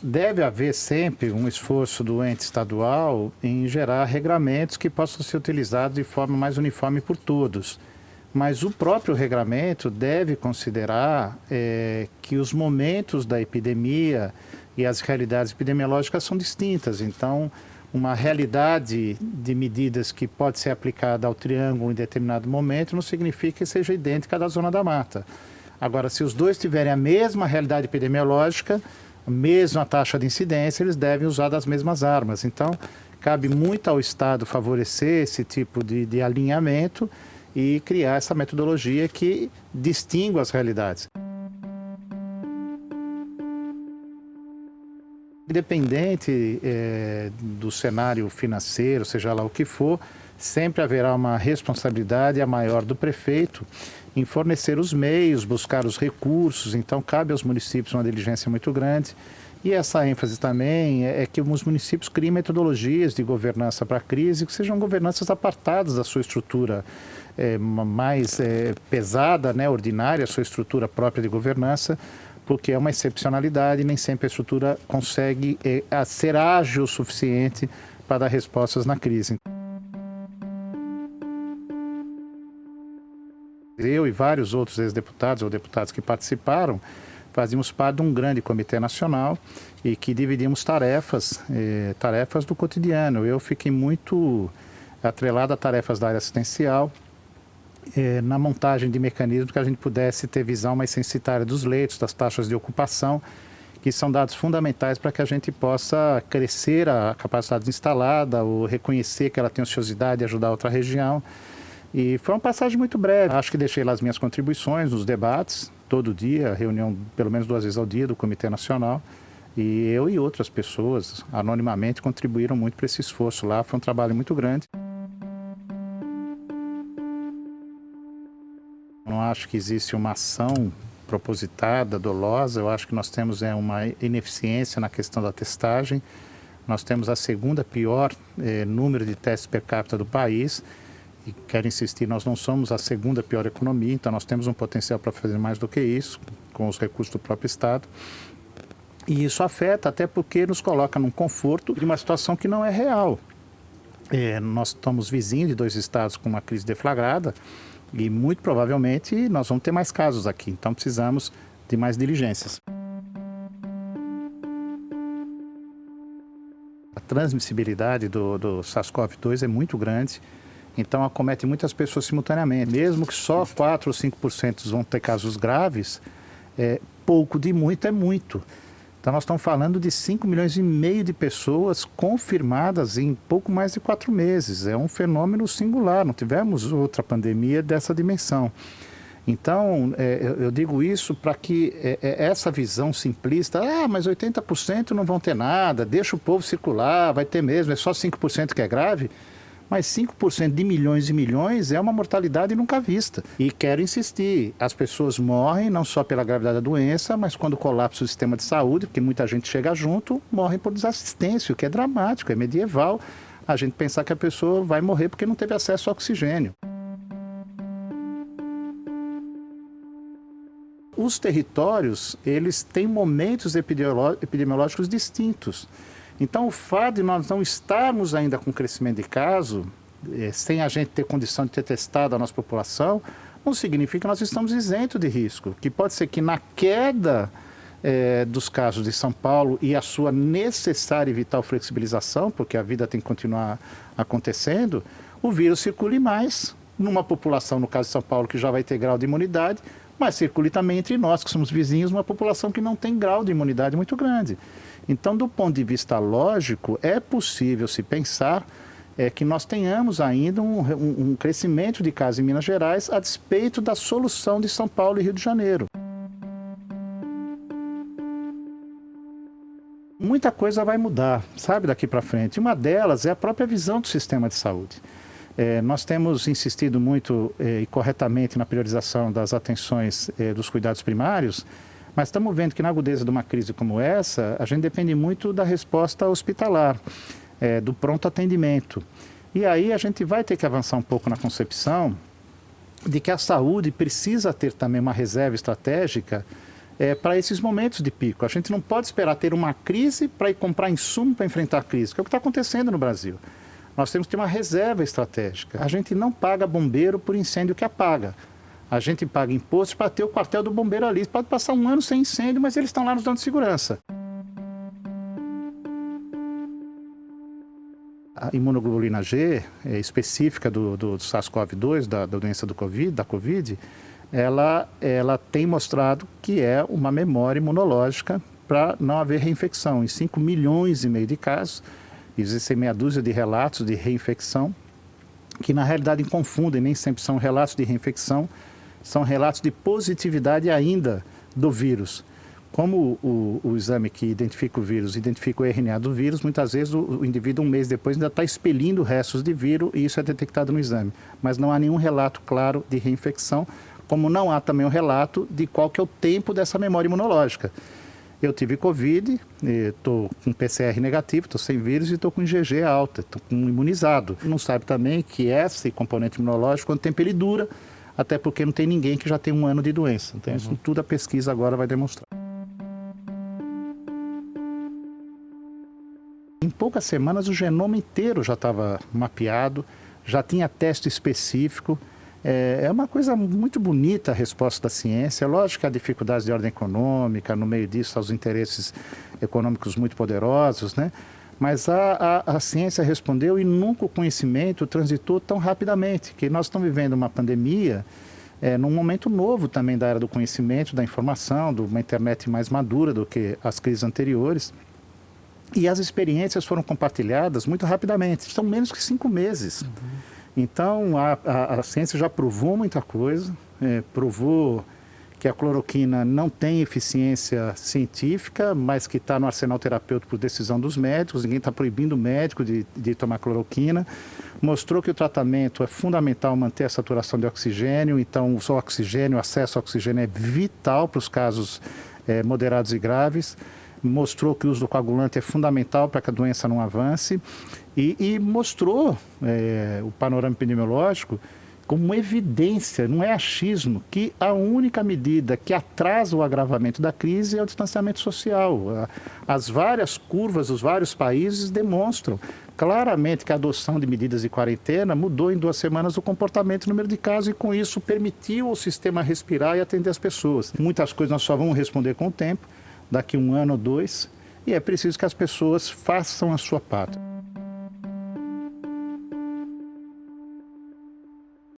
deve haver sempre um esforço do ente estadual em gerar regramentos que possam ser utilizados de forma mais uniforme por todos. Mas o próprio regramento deve considerar que os momentos da epidemia e as realidades epidemiológicas são distintas. Então, uma realidade de medidas que pode ser aplicada ao Triângulo em determinado momento não significa que seja idêntica à da Zona da Mata. Agora, se os dois tiverem a mesma realidade epidemiológica, a mesma taxa de incidência, eles devem usar das mesmas armas. Então, cabe muito ao Estado favorecer esse tipo de alinhamento e criar essa metodologia que distingua as realidades. Independente do cenário financeiro, seja lá o que for, sempre haverá uma responsabilidade a maior do prefeito em fornecer os meios, buscar os recursos. Então, cabe aos municípios uma diligência muito grande. E essa ênfase também é que os municípios criem metodologias de governança para a crise, que sejam governanças apartadas da sua estrutura mais pesada, né, ordinária, a sua estrutura própria de governança, porque é uma excepcionalidade e nem sempre a estrutura consegue ser ágil o suficiente para dar respostas na crise. Eu e vários outros ex-deputados ou deputados que participaram, fazíamos parte de um grande comitê nacional e que dividimos tarefas do cotidiano. Eu fiquei muito atrelado a tarefas da área assistencial, na montagem de mecanismos que a gente pudesse ter visão mais censitária dos leitos, das taxas de ocupação, que são dados fundamentais para que a gente possa crescer a capacidade instalada, ou reconhecer que ela tem ociosidade e ajudar outra região. E foi uma passagem muito breve. Acho que deixei lá as minhas contribuições nos debates, todo dia, reunião pelo menos 2 vezes ao dia do Comitê Nacional. E eu e outras pessoas, anonimamente, contribuíram muito para esse esforço lá. Foi um trabalho muito grande. Não acho que existe uma ação propositada, dolosa. Eu acho que nós temos uma ineficiência na questão da testagem. Nós temos a segunda pior número de testes per capita do país. E quero insistir, nós não somos a segunda pior economia, então nós temos um potencial para fazer mais do que isso, com os recursos do próprio Estado. E isso afeta até porque nos coloca num conforto de uma situação que não é real. Nós estamos vizinhos de 2 estados com uma crise deflagrada e muito provavelmente nós vamos ter mais casos aqui, então precisamos de mais diligências. A transmissibilidade do SARS-CoV-2 é muito grande. Então, acomete muitas pessoas simultaneamente. Mesmo que só 4 ou 5% vão ter casos graves, pouco de muito é muito. Então, nós estamos falando de 5,5 milhões de pessoas confirmadas em pouco mais de 4 meses. É um fenômeno singular, não tivemos outra pandemia dessa dimensão. Então, eu digo isso para que essa visão simplista, mas 80% não vão ter nada, deixa o povo circular, vai ter mesmo, é só 5% que é grave. Mas 5% de milhões e milhões é uma mortalidade nunca vista. E quero insistir, as pessoas morrem não só pela gravidade da doença, mas quando colapsa o sistema de saúde, porque muita gente chega junto, morrem por desassistência, o que é dramático, é medieval a gente pensar que a pessoa vai morrer porque não teve acesso ao oxigênio. Os territórios, eles têm momentos epidemiológicos distintos. Então, o fato de nós não estarmos ainda com crescimento de caso, sem a gente ter condição de ter testado a nossa população, não significa que nós estamos isentos de risco. Que pode ser que na queda dos casos de São Paulo e a sua necessária e vital flexibilização, porque a vida tem que continuar acontecendo, o vírus circule mais numa população, no caso de São Paulo, que já vai ter grau de imunidade, mas circule também entre nós, que somos vizinhos, uma população que não tem grau de imunidade muito grande. Então, do ponto de vista lógico, é possível se pensar que nós tenhamos ainda um crescimento de casos em Minas Gerais a despeito da solução de São Paulo e Rio de Janeiro. Muita coisa vai mudar, sabe, daqui para frente. Uma delas é a própria visão do sistema de saúde. Nós temos insistido muito e corretamente na priorização das atenções dos cuidados primários, mas estamos vendo que na agudeza de uma crise como essa, a gente depende muito da resposta hospitalar, do pronto atendimento. E aí a gente vai ter que avançar um pouco na concepção de que a saúde precisa ter também uma reserva estratégica para esses momentos de pico. A gente não pode esperar ter uma crise para ir comprar insumo para enfrentar a crise, que é o que está acontecendo no Brasil. Nós temos que ter uma reserva estratégica. A gente não paga bombeiro por incêndio que apaga. A gente paga imposto para ter o quartel do bombeiro ali. Pode passar um ano sem incêndio, mas eles estão lá nos dando segurança. A imunoglobulina G, específica do SARS-CoV-2, da doença da Covid, ela tem mostrado que é uma memória imunológica para não haver reinfecção. Em 5 milhões e meio de casos, existem meia dúzia de relatos de reinfecção, que na realidade confundem, nem sempre são relatos de reinfecção, são relatos de positividade ainda do vírus. Como o exame que identifica o vírus, identifica o RNA do vírus, muitas vezes o indivíduo, um mês depois, ainda está expelindo restos de vírus e isso é detectado no exame. Mas não há nenhum relato claro de reinfecção, como não há também um relato de qual que é o tempo dessa memória imunológica. Eu tive Covid, estou com PCR negativo, estou sem vírus e estou com IgG alta, estou imunizado. Não sabe também que esse componente imunológico, quanto tempo ele dura, até porque não tem ninguém que já tem um ano de doença. Então, isso tudo a pesquisa agora vai demonstrar. Em poucas semanas, o genoma inteiro já estava mapeado, já tinha teste específico. É uma coisa muito bonita a resposta da ciência. Lógico que há dificuldades de ordem econômica, no meio disso, há os interesses econômicos muito poderosos, né? Mas a ciência respondeu e nunca o conhecimento transitou tão rapidamente, que nós estamos vivendo uma pandemia num momento novo também da era do conhecimento, da informação, de uma internet mais madura do que as crises anteriores. E as experiências foram compartilhadas muito rapidamente, são menos que 5 meses. Então, a ciência já provou muita coisa, provou que a cloroquina não tem eficiência científica, mas que está no arsenal terapêutico por decisão dos médicos, ninguém está proibindo o médico de tomar cloroquina. Mostrou que o tratamento é fundamental manter a saturação de oxigênio, então o oxigênio, o acesso ao oxigênio é vital para os casos moderados e graves. Mostrou que o uso do coagulante é fundamental para que a doença não avance e mostrou o panorama epidemiológico como evidência, não é achismo, que a única medida que atrasa o agravamento da crise é o distanciamento social. As várias curvas dos vários países demonstram claramente que a adoção de medidas de quarentena mudou em 2 semanas o comportamento e o número de casos e com isso permitiu ao sistema respirar e atender as pessoas. Muitas coisas nós só vamos responder com o tempo, daqui 1 ano ou 2, e é preciso que as pessoas façam a sua parte.